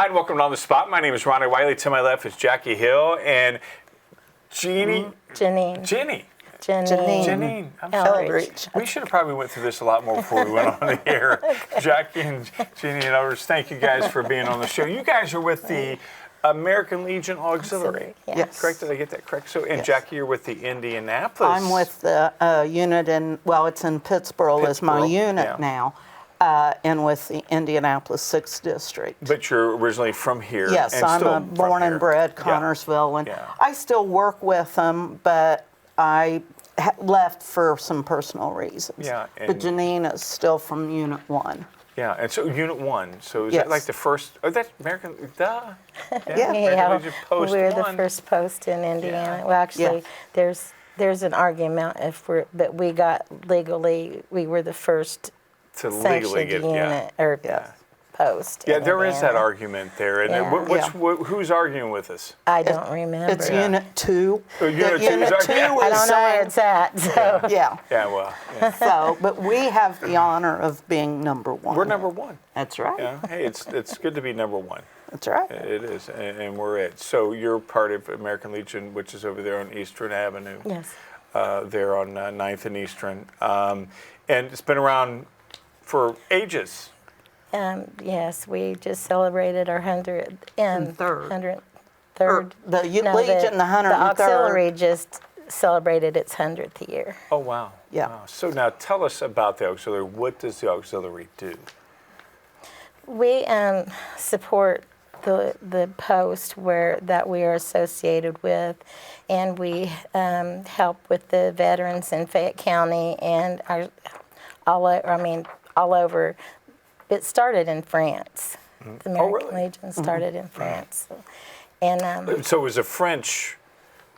Hi, and welcome to On the Spot. My name is Ronnie Wiley. To my left is Jacki Hill and Jeannine. Jeannine. I'm Eldridge. sorry. We should have probably went through this a lot more before we went on the air. Jacki and Jeannine Eldridge, thank you guys for being on the show. You guys are with the American Legion Auxiliary. Yes. Correct? Did I get that correct? So, and Yes. Jacki, you're with the Indianapolis. I'm with the unit it's in Pittsburgh is my unit now, and with the Indianapolis 6th District. But you're originally from here. Yes, and I'm still a born and bred Connorsville, and I still work with them, but I left for some personal reasons. Yeah, but Jeannine is still from Unit 1. Yeah, and so Unit 1, so is Yes. that like the first, that's American, duh. Yeah. American Legion Post we're 1. the first post in Indiana. Yeah. Well, actually, there's an argument but we got legally, we were the first to legally sanctioned get unit or post. Yeah, in there is that Indiana. argument there. And Yeah. who's arguing with us? I don't remember. It's Unit 2. Oh, Unit 2 is Unit 2 arguing. I don't know where it's at. So Yeah. Yeah, well, yeah. So, but we have the honor of being number 1. We're number 1. That's right. Yeah. Hey, it's good to be number 1. That's right. It is, and we're it. So you're part of American Legion, which is over there on Eastern Avenue. yes. There on 9th and Eastern. And it's been around for ages. Yes, we just celebrated our 100th and Third. 103rd. The Legion, the 103rd. The auxiliary just celebrated its 100th year. Oh, wow. Yeah. Wow. So now tell us about the auxiliary. What does the auxiliary do? We support the post that we are associated with, and we help with the veterans in Fayette County and all over. It started in France. The American really? Legion started in France, and So was it French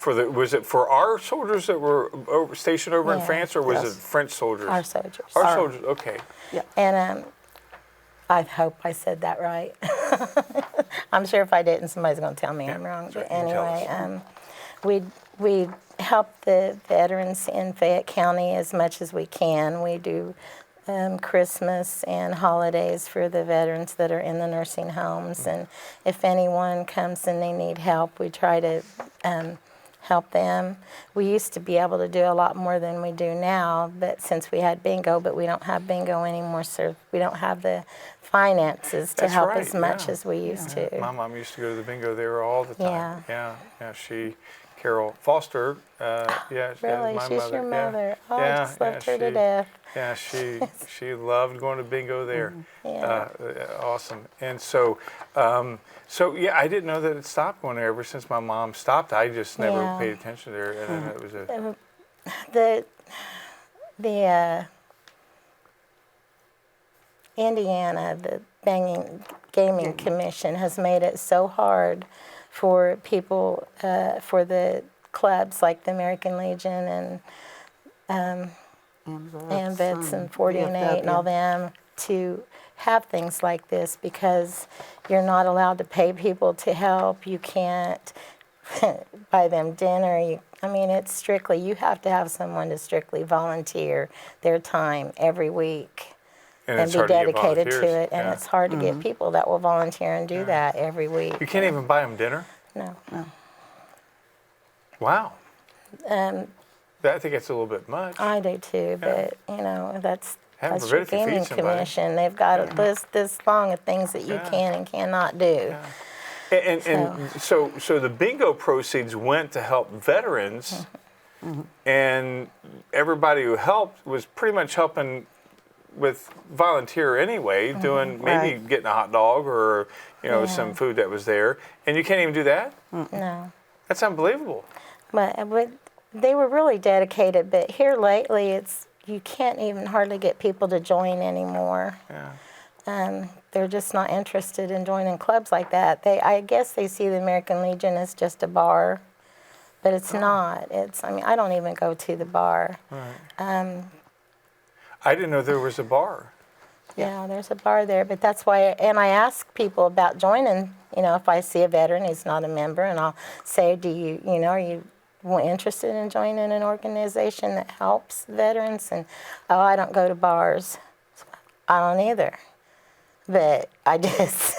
was it for our soldiers that were stationed over in Yeah. France, or was Yes. it French soldiers? our soldiers. Our soldiers, okay. Yeah. And I hope I said that right. I'm sure if I didn't, somebody's going to tell me I'm wrong. sure, But you can tell anyway, we help the veterans in Fayette County as much as we can. We do Christmas and holidays for the veterans that are in the nursing homes. And if anyone comes and they need help, we try to help them. We used to be able to do a lot more than we do now, but since we had bingo, but we don't have bingo anymore, so we don't have the finances to That's help right, as much yeah. as we used to. My mom used to go to the bingo there all the time. Yeah. Yeah. Carol Foster. Really? my She's mother. your mother. Yeah. Oh, I just loved her to death. Yeah, she loved going to bingo there. Yeah. Awesome. And so, I didn't know that it stopped going there ever since my mom stopped. I just never Yeah. paid attention there, and then it was The Indiana, the Gaming Commission has made it so hard for people, for the clubs like the American Legion and AMVETS and 40 and 8 and all them to have things like this, because you're not allowed to pay people to help. You can't buy them dinner. It's strictly, you have to have someone to strictly volunteer their time every week and it's be hard to get dedicated to volunteers. it. And Yeah. it's hard to get people that will volunteer and do that every week. You can't even buy them dinner? No. Wow. Um, I think that's a little bit much. I do too, but that's Heaven your forbid if you feed gaming somebody. commission. They've got a list this long of things that you can and cannot do. And so the bingo proceeds went to help veterans, and everybody who helped was pretty much helping with volunteer anyway, doing maybe getting a hot dog or some food that was there, and you can't even do that? No. That's unbelievable. But they were really dedicated, but here lately you can't even hardly get people to join anymore. Yeah. They're just not interested in joining clubs like that. I guess they see the American Legion as just a bar, but it's not. I don't even go to the bar. Right. I didn't know there was a bar. Yeah, there's a bar there, but that's why, and I ask people about joining, if I see a veteran who's not a member, and I'll say, are you interested in joining an organization that helps veterans? And, I don't go to bars. I don't either. But I just,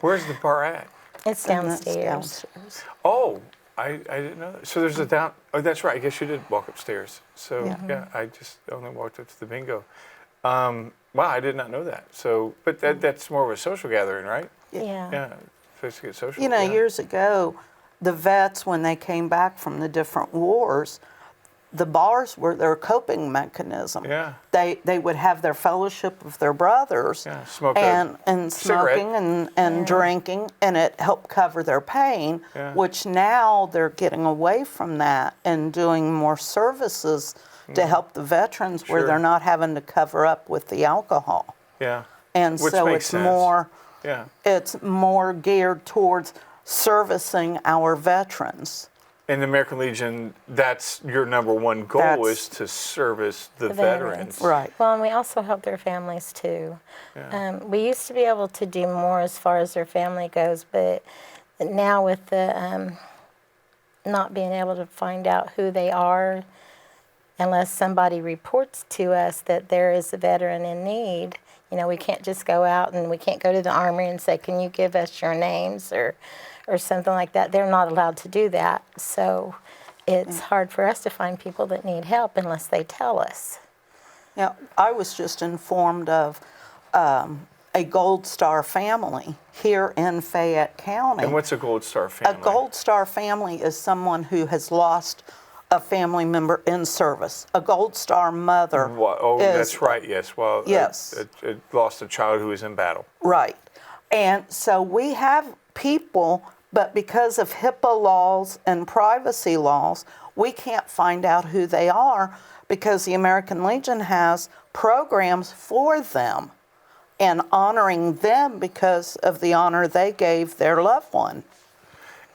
Where's the bar at? It's And that's downstairs. downstairs. Oh, I didn't know that. So there's a down. Oh, that's right. I guess you did walk upstairs. So yeah, I just only walked up to the bingo. Wow, I did not know that. So, but that's more of a social gathering, right? Yeah. Yeah, supposed to get social. You know, yeah. years ago, the vets, when they came back from the different wars, the bars were their coping mechanism. Yeah. They would have their fellowship with their brothers. Yeah, smoke and cigarette. smoking and drinking, and it helped cover their pain, Yeah. which now they're getting away from that and doing more services to help the veterans where Sure. they're not having to cover up with the alcohol. Yeah. And Which so makes it's sense. more Yeah. it's more geared towards servicing our veterans. In the American Legion, that's your number one goal That's- is to service the veterans. veterans. Right. Well, and we also help their families too. We used to be able to do more as far as their family goes, but now with the not being able to find out who they are unless somebody reports to us that there is a veteran in need, you know, we can't just go out and we can't go to the armory and say, can you give us your names or something like that. They're not allowed to do that. So it's hard for us to find people that need help unless they tell us. Yeah, I was just informed of a Gold Star family here in Fayette County. And what's a Gold Star family? A Gold Star family is someone who has lost a family member in service. A Gold Star mother. Oh, is, that's right. Yes. Well, Yes. it lost a child who was in battle. Right. And so we have people, but because of HIPAA laws and privacy laws, we can't find out who they are because the American Legion has programs for them and honoring them because of the honor they gave their loved one.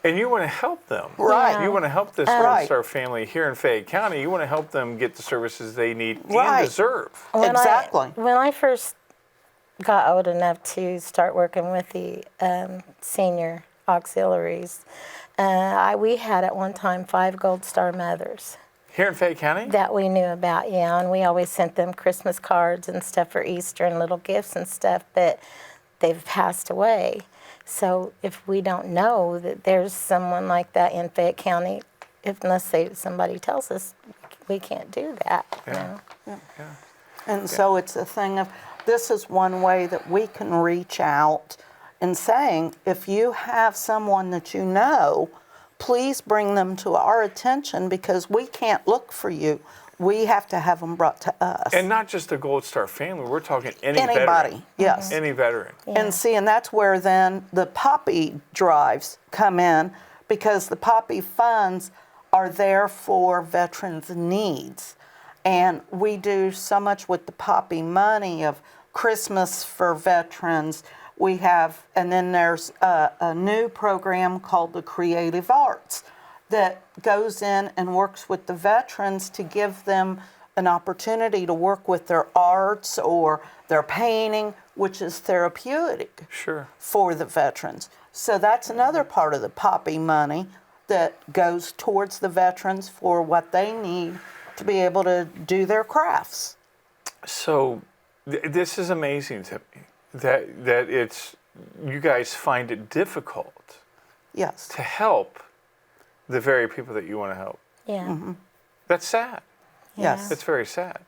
And you want to help them. Right. You want to help this Gold Star family here in Fayette County. You want to help them get the services they need Right. and deserve. Exactly. When I first got old enough to start working with the senior auxiliaries, we had at one time 5 Gold Star mothers Here in Fayette County? that we knew about, yeah, and we always sent them Christmas cards and stuff for Easter and little gifts and stuff, but they've passed away. So if we don't know that there's someone like that in Fayette County, unless somebody tells us, we can't do that. You Yeah. know? And so it's a thing of, this is one way that we can reach out and saying, if you have someone that you know, please bring them to our attention because we can't look for you. We have to have them brought to us. And not just the Gold Star family. We're talking anybody. Anybody, yes. Any veteran. And see, and that's where then the poppy drives come in because the poppy funds are there for veterans' needs. And we do so much with the poppy money of Christmas for veterans. We have, and then there's a new program called the Creative Arts that goes in and works with the veterans to give them an opportunity to work with their arts or their painting, which is therapeutic Sure. for the veterans. So that's another part of the poppy money that goes towards the veterans for what they need to be able to do their crafts. So this is amazing to me that it's you guys find it difficult Yes. to help the very people that you want to help. Yeah. That's sad. Yes. That's very sad.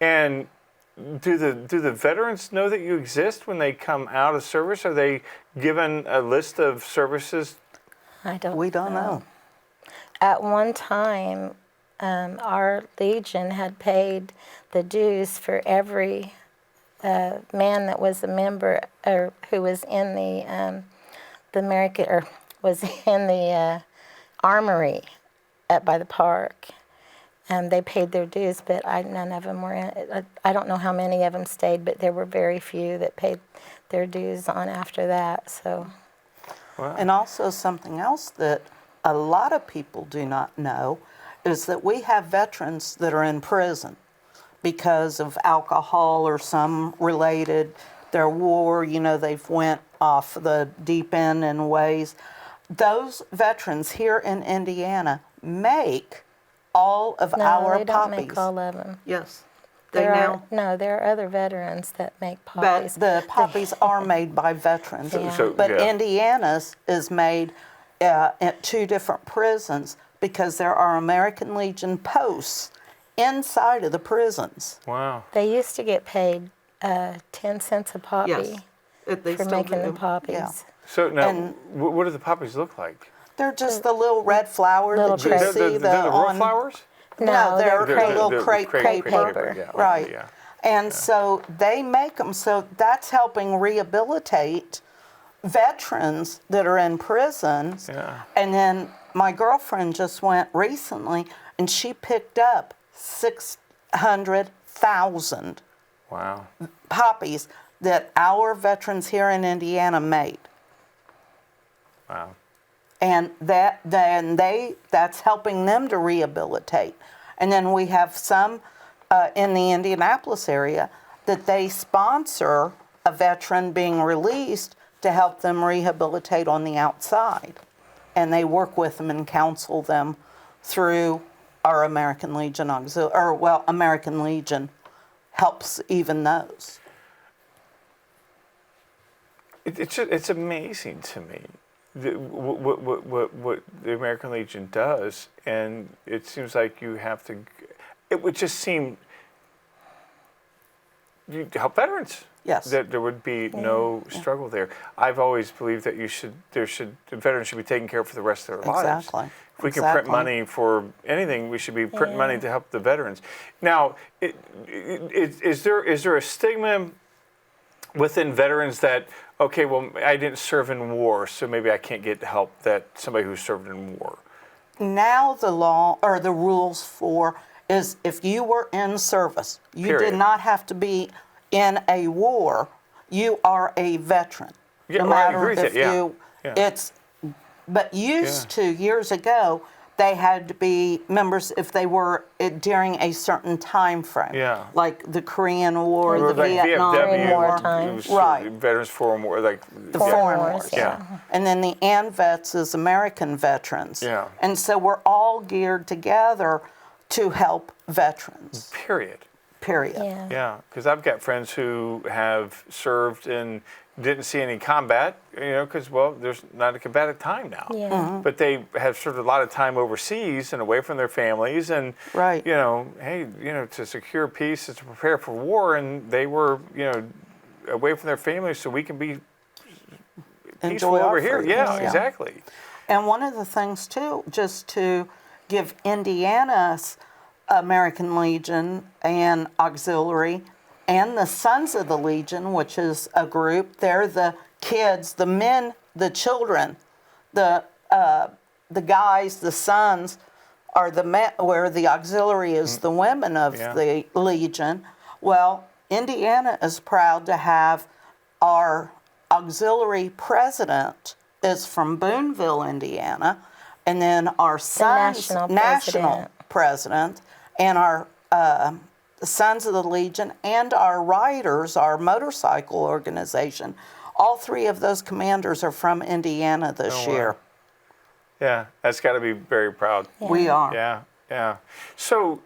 And do the veterans know that you exist when they come out of service? Are they given a list of services? We don't know. At one time, our Legion had paid the dues for every man that was a member or who was in the American or was in the armory by the park. They paid their dues, but none of them were. I don't know how many of them stayed, but there were very few that paid their dues on after that. So. Wow. And also something else that a lot of people do not know is that we have veterans that are in prison because of alcohol or some related, their war, they've went off the deep end in ways. Those veterans here in Indiana make all of our No, they don't poppies. make all of them. Yes. There are other veterans that make But poppies. the poppies are made by veterans. Yeah. But Indiana's is made at 2 different prisons because there are American Legion posts inside of the prisons. Wow. They used to get paid 10 cents a poppy They for still making the do. poppies. Yeah. So now, And- what do the poppies look like? They're just the little red flower little that you crepes. see. They're the real on, flowers? No, they're crepe. the little The crepe paper. Yeah, Right. Yeah. And so they make them, so that's helping rehabilitate veterans that are in prisons. Yeah. And then my girlfriend just went recently and she picked up 600,000 Wow. poppies that our veterans here in Indiana made. Wow. And that's helping them to rehabilitate. And then we have some in the Indianapolis area that they sponsor a veteran being released to help them rehabilitate on the outside. And they work with them and counsel them through our American Legion American Legion helps even those. It's amazing to me what the American Legion does, and it seems like you have to. It would just seem you help veterans. Yes. That there would be no struggle there. I've always believed that the veterans should be taken care of for the rest of their lives. Exactly. If we can print money for anything, we should be printing money to help the veterans. Now, is there a stigma within veterans that, okay, well, I didn't serve in war, so maybe I can't get the help that somebody who served in war? Now the law or the rules for is if you were in service, you Period. did not have to be in a war, you are a veteran. Yeah, no well, I matter agree with if that, yeah. you Yeah. it's but used to years ago they had to be members if they were during a certain time frame. Yeah. Like the Korean War, Or the like Vietnam VFW, War. time. it was Right. Veterans Foreign War, like The yeah. foreign Wars, wars. Yeah. And then the ANVETS is American veterans. Yeah. And so we're all geared together to help veterans, Period. period. Yeah. Yeah, because I've got friends who have served and didn't see any combat, because, well, there's not a combative time now. Yeah. Mm-hmm. But they have served a lot of time overseas and away from their families. And, Right. hey, to secure peace is to prepare for war. And they were, away from their families so we can be peaceful Enjoy our over here. freedom. Yeah, Yeah. exactly. And one of the things, too, just to give Indiana's American Legion and Auxiliary and the Sons of the Legion, which is a group, they're the kids, the men, the children, the guys, the sons are the men, where the Auxiliary is the women of Yeah. the Legion. Well, Indiana is proud to have our Auxiliary president is from Boonville, Indiana, and then our Sons national president and our Sons of the Legion and our Riders, our motorcycle organization, all 3 of those commanders are from Indiana this wow. year. Yeah, that's got to be very proud. We are. Yeah, yeah. So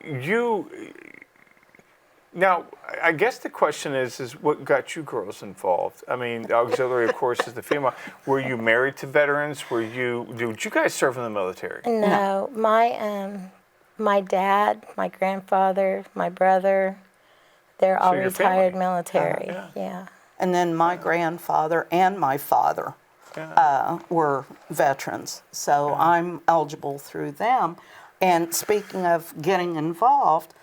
now, I guess the question is what got you girls involved? I mean, the Auxiliary, of course, is the female. Were you married to veterans? Did you guys serve in the military? No, my dad, my grandfather, my brother, they're all your retired family. military. Yeah. Yeah. And then my grandfather and my father were veterans, so I'm eligible through them. And speaking of getting involved,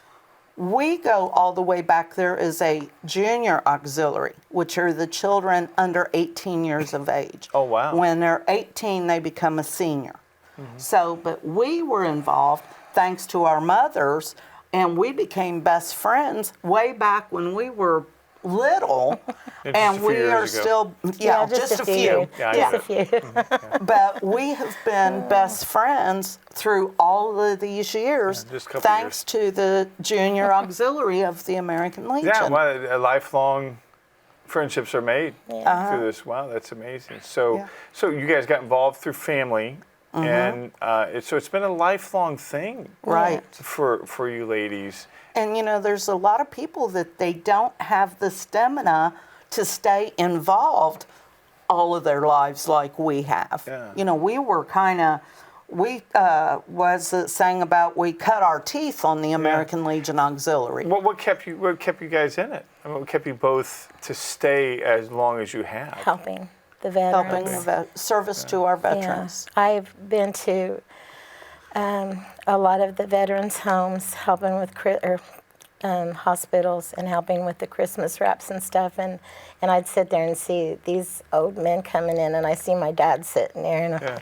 we go all the way back. There is a junior auxiliary, which are the children under 18 years of age. Oh, wow. When they're 18, they become a senior. So, but we were involved thanks to our mothers, and we became best friends way back when we were little. Just a And few we years are ago. still, just a few. years. Yeah, I Just a get few. But we have been best friends through all of these years, just a couple thanks to the junior auxiliary of the American Legion. Yeah, well, lifelong friendships are made through this. Wow, that's amazing. So, Yeah. so you guys got involved through family, and so it's been a lifelong thing, Right. for you ladies. And there's a lot of people that they don't have the stamina to stay involved all of their lives like we have. Yeah. We were was it saying about we cut our teeth on the American Legion Auxiliary. What kept you guys in it? I mean, what kept you both to stay as long as you have? Helping the veterans. Helping service to our veterans. Yeah. I've been to a lot of the veterans' homes, helping with hospitals and helping with the Christmas wraps and stuff, and I'd sit there and see these old men coming in, and I see my dad sitting there,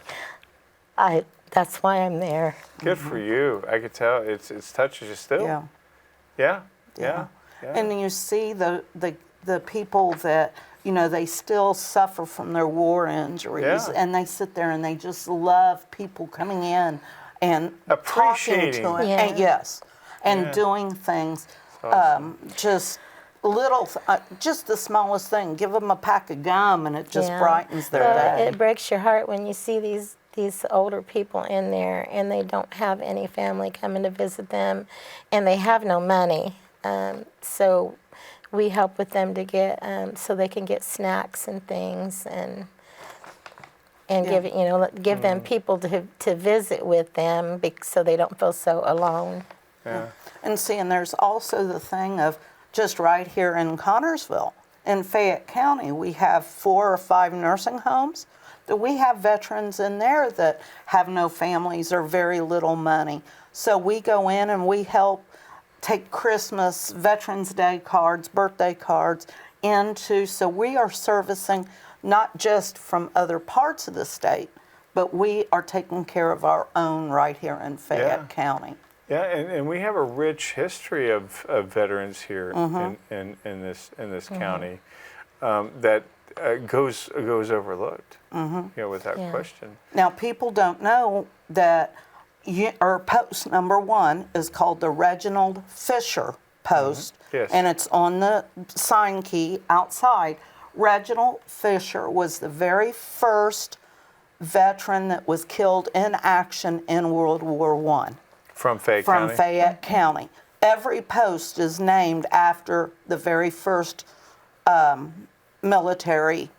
and that's why I'm there. Good for you. I could tell it touches you still. Yeah. Yeah. And you see the people that they still suffer from their war injuries, and they sit there and they just love people coming in and talking to them. Yeah. And doing things. Awesome. Just just the smallest thing. Give them a pack of gum, and it just Yeah. brightens their day. It breaks your heart when you see these older people in there, and they don't have any family coming to visit them, and they have no money. So we help with them to get so they can get snacks and things, and give them people to visit with them, so they don't feel so alone. Yeah. And there's also the thing of just right here in Connorsville, in Fayette County, we have 4 or 5 nursing homes that we have veterans in there that have no families or very little money. So we go in and we help take Christmas, Veterans Day cards, birthday cards so we are servicing not just from other parts of the state, but we are taking care of our own right here in Fayette County. Yeah, and we have a rich history of veterans here in this county that goes overlooked, without question. Now, people don't know that post number 1 is called the Reginald Fisher post, Yes. and it's on the sign key outside. Reginald Fisher was the very first veteran that was killed in action in World War I. From Fayette County. Every post is named after the very first military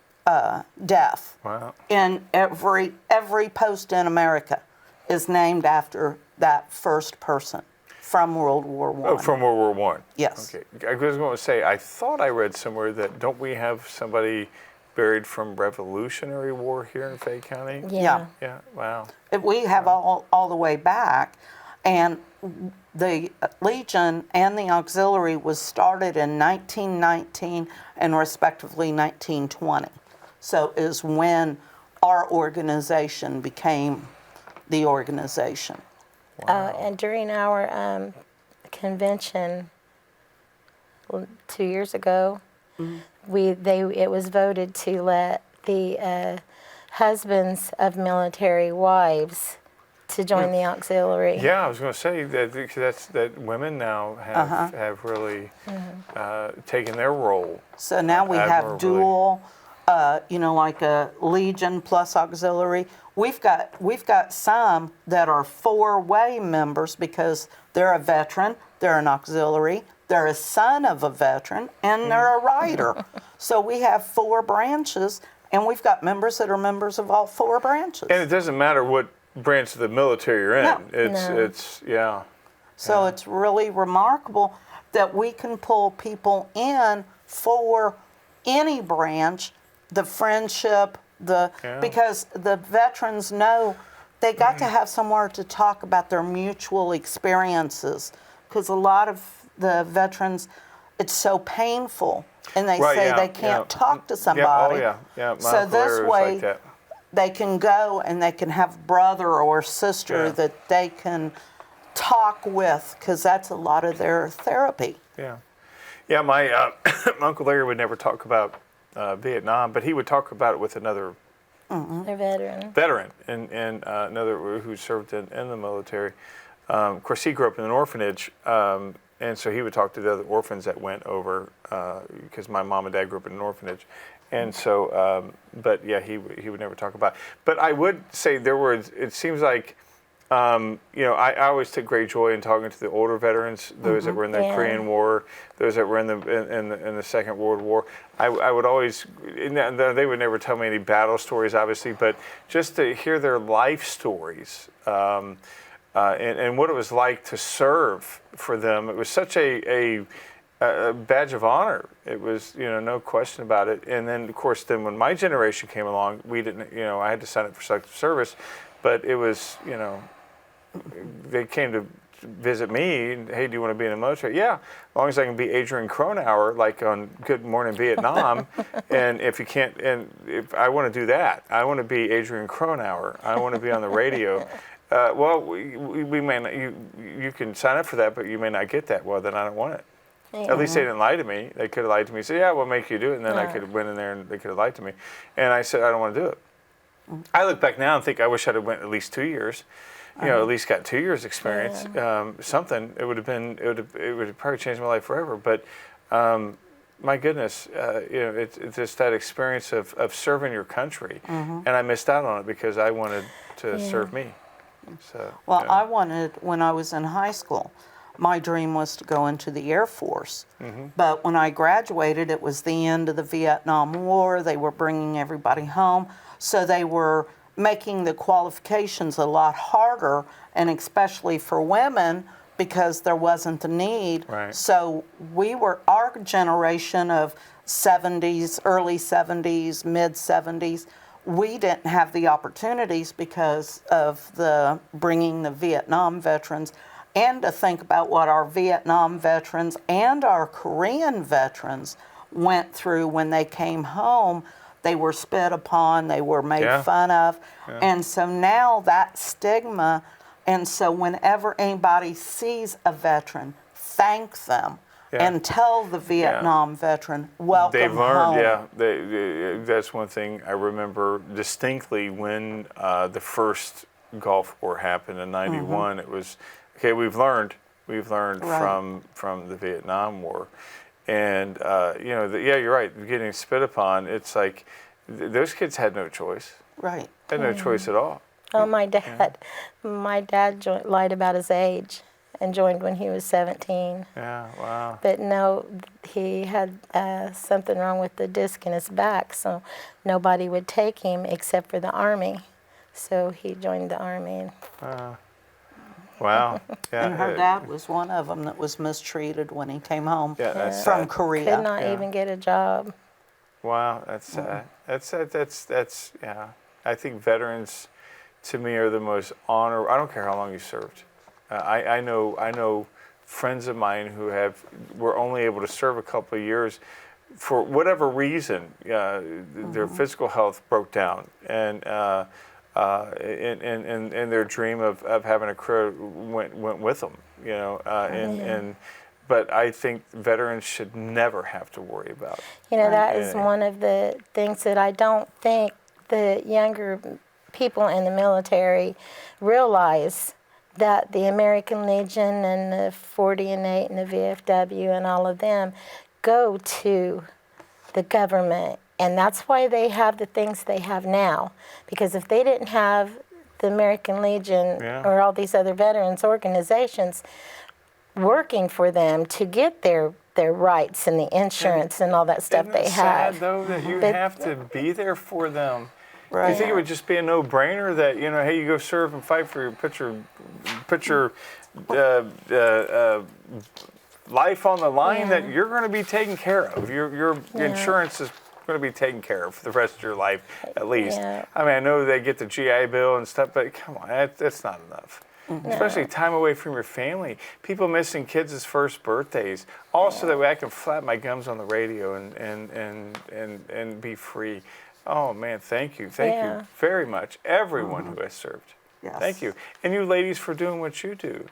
death. Wow. In every post in America is named after that first person from World War I. Oh, from World War I. Yes. Okay. I was going to say, I thought I read somewhere that don't we have somebody buried from Revolutionary War here in Fayette County? Yeah. Yeah. Wow. We have all the way back. And the Legion and the Auxiliary was started in 1919 and respectively 1920. So is when our organization became the organization. Wow. And during our convention 2 years ago, it was voted to let the husbands of military wives to join the auxiliary. Yeah, I was going to say that women now have really taken their role. So now we have admirably. dual, like a Legion plus auxiliary. We've got some that are 4-way members because they're a veteran, they're an auxiliary, they're a son of a veteran, and they're a rider. So we have 4 branches, and we've got members that are members of all 4 branches. And it doesn't matter what branch of the military you're in. No. It's So it's really remarkable that we can pull people in for any branch, the friendship, because the veterans know they got to have somewhere to talk about their mutual experiences, because a lot of the veterans, it's so painful, and they say they can't talk to somebody. My So uncle this Larry was way, like that. they can go and they can have brother or sister that they can talk with, because that's a lot of their therapy. Yeah. My Uncle Larry would never talk about Vietnam, but he would talk about it with another They're veteran and another who served in the military. Of course, he grew up in an orphanage, and so he would talk to the other orphans that went over, because my mom and dad grew up in an orphanage, And so, but yeah, he would never talk about it. But I would say it seems like, I always took great joy in talking to the older veterans, those that were in the Korean War, those that were in the Second World War. I would always, they would never tell me any battle stories, obviously, but just to hear their life stories and what it was like to serve for them. It was such a badge of honor. It was, no question about it. And then, of course, when my generation came along, we didn't, I had to sign up for selective service, but it was, they came to visit me. And, hey, do you want to be in the military? Yeah, as long as I can be Adrian Cronauer, like on Good Morning Vietnam. And if you can't, and if I want to do that, I want to be Adrian Cronauer. I want to be on the radio. Well, we may not, you can sign up for that, but you may not get that. Well, then I don't want it. At least they didn't lie to me. They could have lied to me and said, yeah, we'll make you do it. And then I could have went in there and they could have lied to me. And I said, I don't want to do it. I look back now and think I wish I'd have went at least 2 years. At least got 2 years experience. Something. It would have probably changed my life forever. But my goodness, it's just that experience of serving your country. And I missed out on it because I wanted to serve me. So, Well, I wanted, when I was in high school, my dream was to go into the Air Force. But when I graduated, it was the end of the Vietnam War. They were bringing everybody home. So they were making the qualifications a lot harder, and especially for women, because there wasn't the need. Right. So our generation of 70s, early 70s, mid 70s, we didn't have the opportunities because of the bringing the Vietnam veterans. And to think about what our Vietnam veterans and our Korean veterans went through when they came home. They were spit upon, they were made fun of. And so now that stigma, and so whenever anybody sees a veteran, thank them and tell the Vietnam veteran, welcome They've learned, home. that's one thing I remember distinctly when the first Gulf War happened in '91. It was, okay, we've learned from the Vietnam War. And, you're right, getting spit upon, it's like those kids had no choice. Right. They had no choice at all. Oh, my dad lied about his age and joined when he was 17. Yeah, wow. But no, he had something wrong with the disc in his back, so nobody would take him except for the Army. So he joined the Army. Wow. Yeah, And her dad was one of them that was mistreated when he came home that's from sad. Korea. Could not even get a job. Wow, that's sad. That's I think veterans, to me, are the most honor. I don't care how long you served. I know friends of mine who were only able to serve a couple of years for whatever reason. Their physical health broke down, and their dream of having a career went with them. But I think veterans should never have to worry about. That is one of the things that I don't think the younger people in the military realize, that the American Legion and the 40 and 8 and the VFW and all of them go to the government. And that's why they have the things they have now. Because if they didn't have the American Legion or all these other veterans organizations working for them to get their rights and the insurance and all that stuff they have. Sad, though, that you have to be there for them. Right. You think it would just be a no-brainer that, hey, you go serve and fight for put your life on the line, that you're going to be taken care of. Your insurance is going to be taken care of for the rest of your life, at least. Yeah. I mean, I know they get the GI Bill and stuff, but come on, that's not enough. Especially time away from your family. People missing kids' first birthdays. Also, that way I can flap my gums on the radio and be free. Oh man, thank you very much, everyone who has served. Yes. Thank you, and you ladies for doing what you do.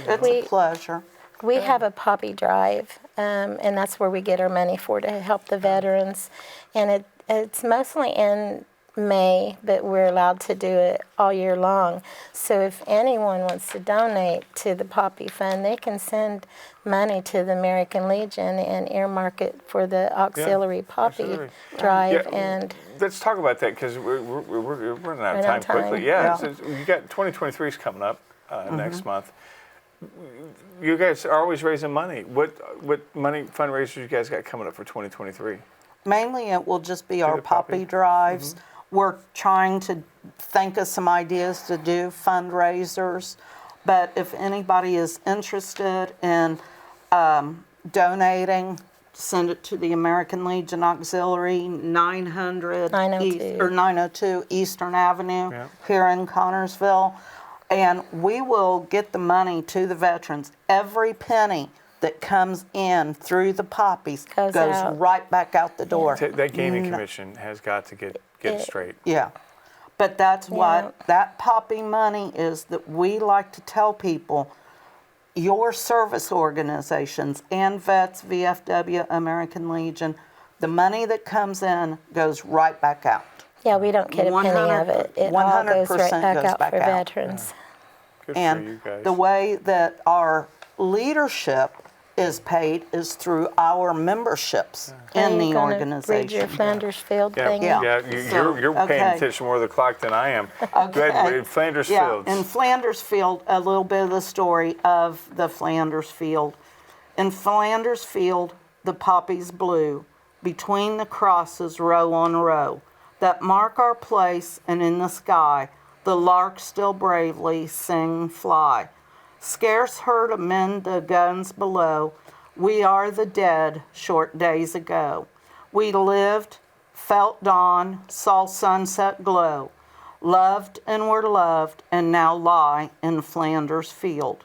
It's a pleasure. We have a poppy drive, and that's where we get our money to help the veterans. And it's mostly in May, but we're allowed to do it all year long. So if anyone wants to donate to the Poppy Fund, they can send money to the American Legion and earmark it for the auxiliary Poppy auxiliary. drive. Yeah, And let's talk about that because we're running out of Running time out of time. quickly. Yeah, Yeah. you got 2023 is coming up next month. You guys are always raising money. What money fundraisers you guys got coming up for 2023? Mainly it will just be our the Poppy. Poppy drives. We're trying to think of some ideas to do fundraisers, but if anybody is interested in donating, send it to the American Legion Auxiliary, 902 Eastern Avenue Yeah. here in Connersville, and we will get the money to the veterans. Every penny that comes in through the Poppies Goes out. right back out the door. That gaming commission has got to get straight. Yeah. But that's what that Poppy money is, that we like to tell people, your service organizations and vets, VFW, American Legion, the money that comes in goes right back out. yeah, we don't get a penny of it. It all goes right 100% back goes out back for out. veterans. Good for you And guys. the way that our leadership is paid is through our memberships Are in you the gonna bridge your organization. Flanders Field Yeah, thing? yeah. So, You're paying okay. attention more to the clock than I am. Go ahead, Flanders Yeah, Fields. in Flanders Field, a little bit of the story of the Flanders Field. In Flanders Field, the poppies blew between the crosses row on row that mark our place, and in the sky the larks still bravely sing and fly. Scarce heard amid the guns below, we are the dead short days ago. We lived, felt dawn, saw sunset glow, loved and were loved, and now lie in Flanders Field.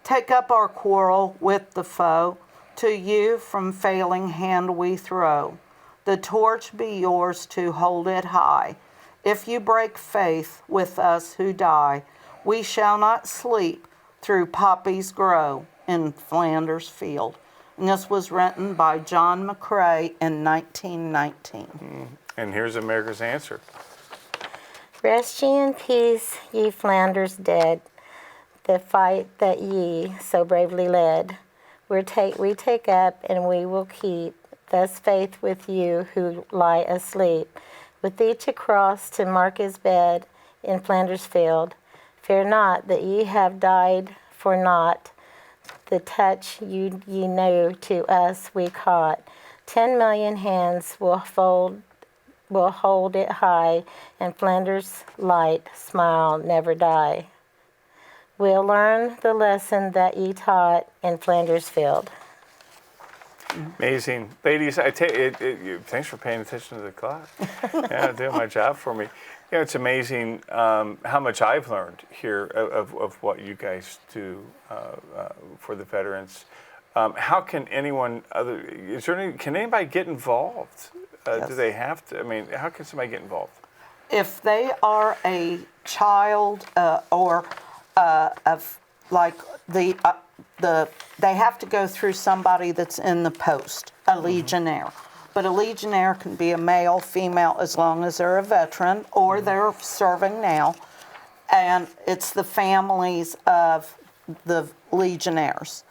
Take up our quarrel with the foe, to you from failing hand we throw. The torch be yours to hold it high. If you break faith with us who die, we shall not sleep through poppies grow in Flanders Field. And this was written by John McCrae in 1919. And here's America's answer. Rest ye in peace, ye Flanders dead, the fight that ye so bravely led. We take up and we will keep thus faith with you who lie asleep, with each a cross to mark his bed in Flanders Field. Fear not that ye have died for naught. The touch ye knew to us we caught. 10 million hands will hold it high, and Flanders light smile never die. We'll learn the lesson that ye taught in Flanders Field. Amazing. Ladies, I tell you, thanks for paying attention to the clock. Yeah, doing my job for me. Yeah, it's amazing how much I've learned here of what you guys do for the veterans. How can anyone can anybody get involved? Yes. Do they have to? I mean, how can somebody get involved? If they are a child or of like they have to go through somebody that's in the post, a legionnaire. But a legionnaire can be a male, female, as long as they're a veteran or they're serving now. And it's the families of the legionnaires.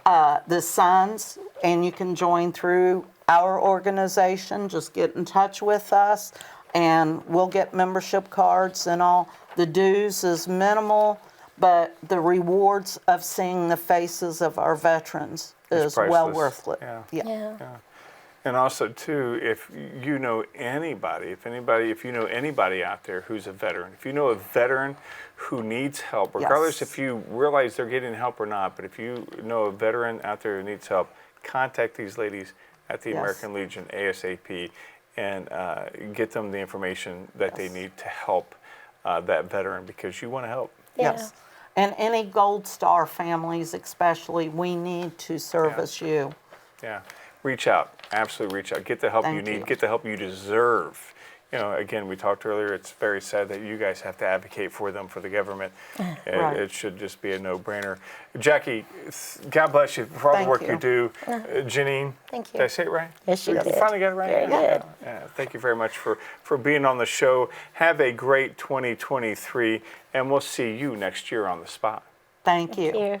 The sons, and you can join through our organization. Just get in touch with us and we'll get membership cards and all. The dues is minimal, but the rewards of seeing the faces of our veterans is well priceless. worth it. Yeah. And also too, if you know anybody out there who's a veteran, if you know a veteran who needs help, regardless Yes. if you realize they're getting help or not, but if you know a veteran out there who needs help, contact these ladies at the Yes. American Legion ASAP and get them the information that they need to help that veteran, because you want to help. Yes. And any Gold Star families especially, we need to service you. Yeah. Reach out. Absolutely reach out. Get the help you Thank need. you. Get the help you deserve. again, we talked earlier, it's very sad that you guys have to advocate for them, for the government. Right. It should just be a no-brainer. Jacki, God bless you for all Thank the work you. you do. Jeannine, Thank you. did I say it right? Yes, you You did. finally got it right? Very good. Yeah, thank you very much for being on the show. Have a great 2023, and we'll see you next year on the spot. Thank you. Here.